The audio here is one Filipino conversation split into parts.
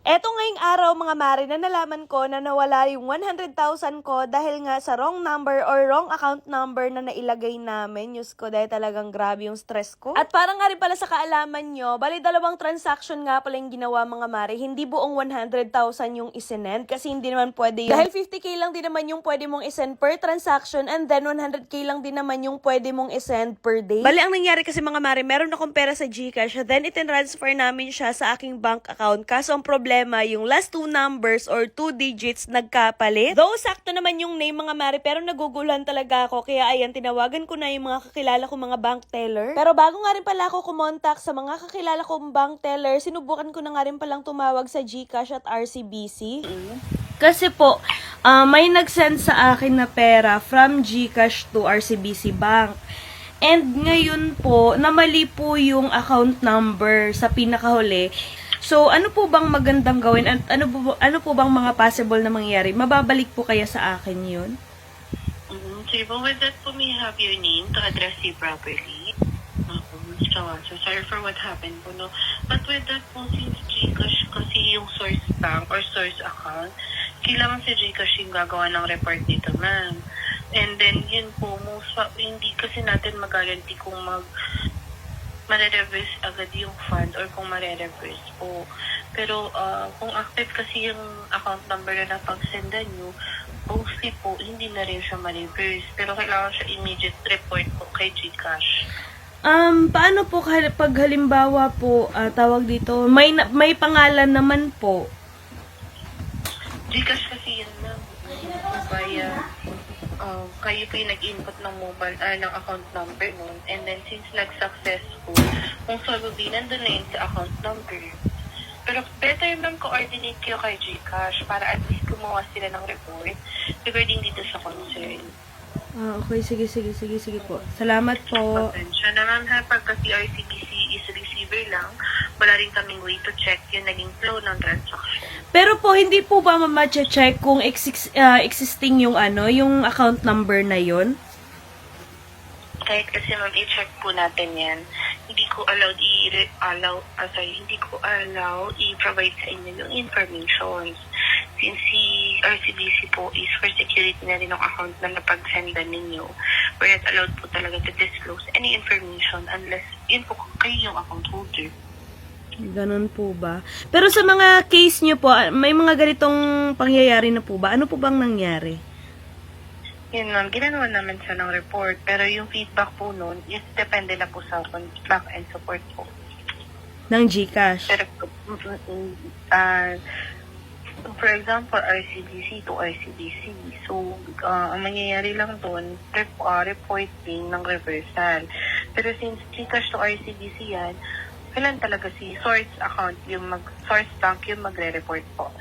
Eto ngayong araw mga mare na nalaman ko na nawala yung 100,000 ko dahil nga sa wrong number or wrong account number na nailagay namin. Diyos ko, dahil talagang grabe yung stress ko. At parang nga rin pala sa kaalaman nyo, bali dalawang transaction nga pala yung ginawa mga mare. Hindi buong 100,000 yung isinend kasi hindi naman pwede yun. Dahil 50k lang din naman yung pwede mong isend per transaction and then 100k lang din naman yung pwede mong isend per day. Bali ang nangyari kasi mga mare, meron akong pera sa GCash then itinransfer namin siya sa aking bank account. Kaso ang problema, yung last two numbers or 2 digits nagkapalit. Though sakto naman yung name mga mare, pero naguguluhan talaga ako. Kaya ayan, tinawagan ko na yung mga kakilala ko mga bank teller. Pero bago nga rin pala ako kumontak sa mga kakilala kong bank teller, sinubukan ko na nga rin palang tumawag sa GCash at RCBC. Kasi po, may nag-send sa akin na pera from GCash to RCBC Bank. And ngayon po, namali po yung account number sa pinakahuli. So, ano po bang magandang gawin? At ano po bang mga possible na mangyari? Mababalik po kaya sa akin yun? So, with that po, may have your name to address you properly. So sorry for what happened po, no? But with that po, since GCash kasi yung source bank or source account, kailangan si GCash yung gagawa ng report dito, ma'am. And then, yun po, hindi kasi natin mag-guarantee kung mare-reverse agad yung fund or kung mare-reverse po. Pero kung active kasi yung account number na napag-sendan nyo, mostly po, hindi na rin siya ma-reverse. Pero kailangan siya immediate report po kay GCash. Paano po pag halimbawa po, tawag dito, may pangalan naman po? GCash kasi yun na. Kaya, kayo po yung nag-input ng mobile, ng account number nun. And then, since nag-successful, kung solve nandun na yun sa account number. Pero better lang coordinate kayo kay GCash para at least gumawa sila ng report regarding dito sa concern. Okay, sige po. Salamat po. Pasensya na ma'am ha, pagka RCBC is receiver lang, wala rin kaming way to check yung naging flow ng transaction. Pero po, hindi po ba ma-check kung existing yung yung account number na yon? Kahit kasi ma'am, i-check po natin yan. Hindi ko allow i-provide sa inyo yung information. Since si RCBC po is for security na rin ng account na napag-sendan ninyo. We're not allowed po talaga to disclose any information unless yun po kayo yung account holder. Ganun po ba? Pero sa mga case nyo po, may mga ganitong pangyayari na po ba? Ano po bang nangyari? Yun ma'am, ginanawa naman siya ng report. Pero yung feedback po nun, is depende na po sa back-end support po. Ng GCash? Pero, for example, RCBC to RCBC. So, ang mangyayari lang doon, reporting ng reversal. Pero since GCash to RCBC yan, kailan talaga si source account, source bank yung magre-report po.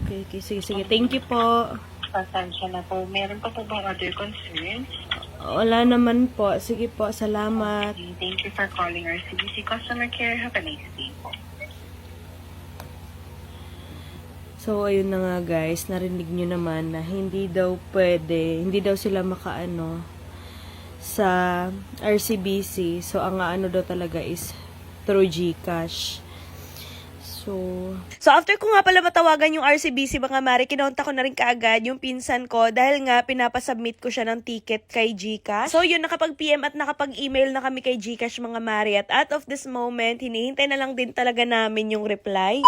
Okay. Sige. Thank you po. Pasensya na po. Meron pa po bang other concerns? Wala naman po. Sige po, salamat. Okay, thank you for calling RCBC Customer Care. Have a nice day po. So, ayun na nga guys, narinig nyo naman na hindi daw sila makaano sa RCBC. So, ang daw talaga is through GCash. So after ko nga pala matawagan yung RCBC mga mare, kinonta ko na rin kaagad yung pinsan ko dahil nga pinapasubmit ko siya ng ticket kay GCash. So yun, nakapag-PM at nakapag-email na kami kay GCash mga mare at out of this moment, hinihintay na lang din talaga namin yung reply.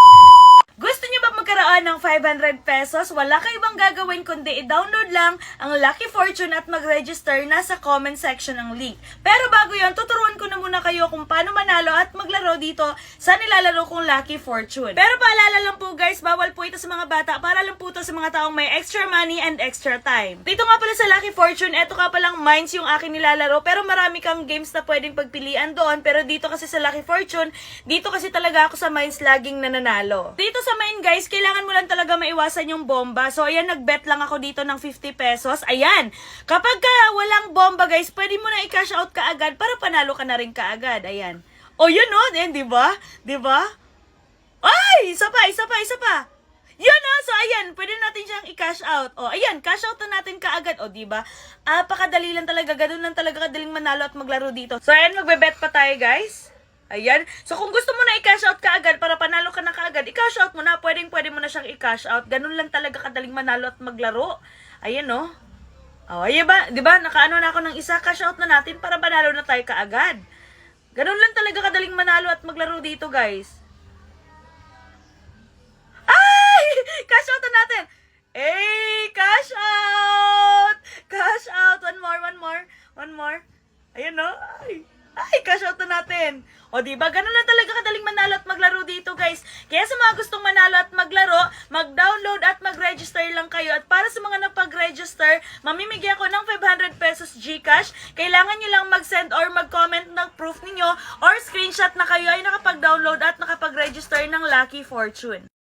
Gusto niyo ba magkaroon ng 500 pesos? Wala kayo bang gagawin kundi i-download lang ang Lucky Fortune at mag-register nasa comment section ng link. Pero bago yon, tuturuan ko na muna kayo kung paano manalo at maglaro dito sa nilalaro kong Lucky Fortune. Pero paalala lang po guys, bawal po ito sa mga bata, para lang po ito sa mga taong may extra money and extra time. Dito nga pala sa Lucky Fortune, eto ka palang Mines yung akin nilalaro, pero marami kang games na pwedeng pagpilian doon. Pero dito kasi sa Lucky Fortune, dito kasi talaga ako sa Mines laging nananalo. Dito sa Mine guys, kailangan mo lang talaga maiwasan yung bomba. So ayan, nag-bet lang ako dito ng 50 pesos. Ayan, kapag walang bomba guys, pwede mo na i-cash out kaagad para panalo ka na rin kaagad. Ayan. O yun o, di ba? Ay, isa pa. Yun so ayan, pwede natin siyang i-cash out. O ayan, cash out na natin kaagad. O di ba? Apakadali lang talaga, ganun lang talaga kadaling manalo at maglaro dito. So ayan, magbe-bet pa tayo guys. Ayan. So, kung gusto mo na i-cash out ka agad para panalo ka na kaagad, i-cash out mo na. Pwede mo na siyang i-cash out. Ganun lang talaga kadaling manalo at maglaro. Ayan, no? Oh, ayan ba? Diba? Nakaano na ako ng isa. Cash out na natin para panalo na tayo kaagad. Ganun lang talaga kadaling manalo at maglaro dito, guys. Ay! Cash out na natin! Hey! Cash out! Cash out! One more. Ayan, no? Ay, cash out na natin. O, diba? Ganun na talaga kadaling manalo at maglaro dito, guys. Kaya sa mga gustong manalo at maglaro, mag-download at mag-register lang kayo. At para sa mga napag-register, mamimigay ako ng 500 pesos GCash. Kailangan nyo lang mag-send or mag-comment ng proof ninyo or screenshot na kayo ay nakapag-download at nakapag-register ng Lucky Fortune.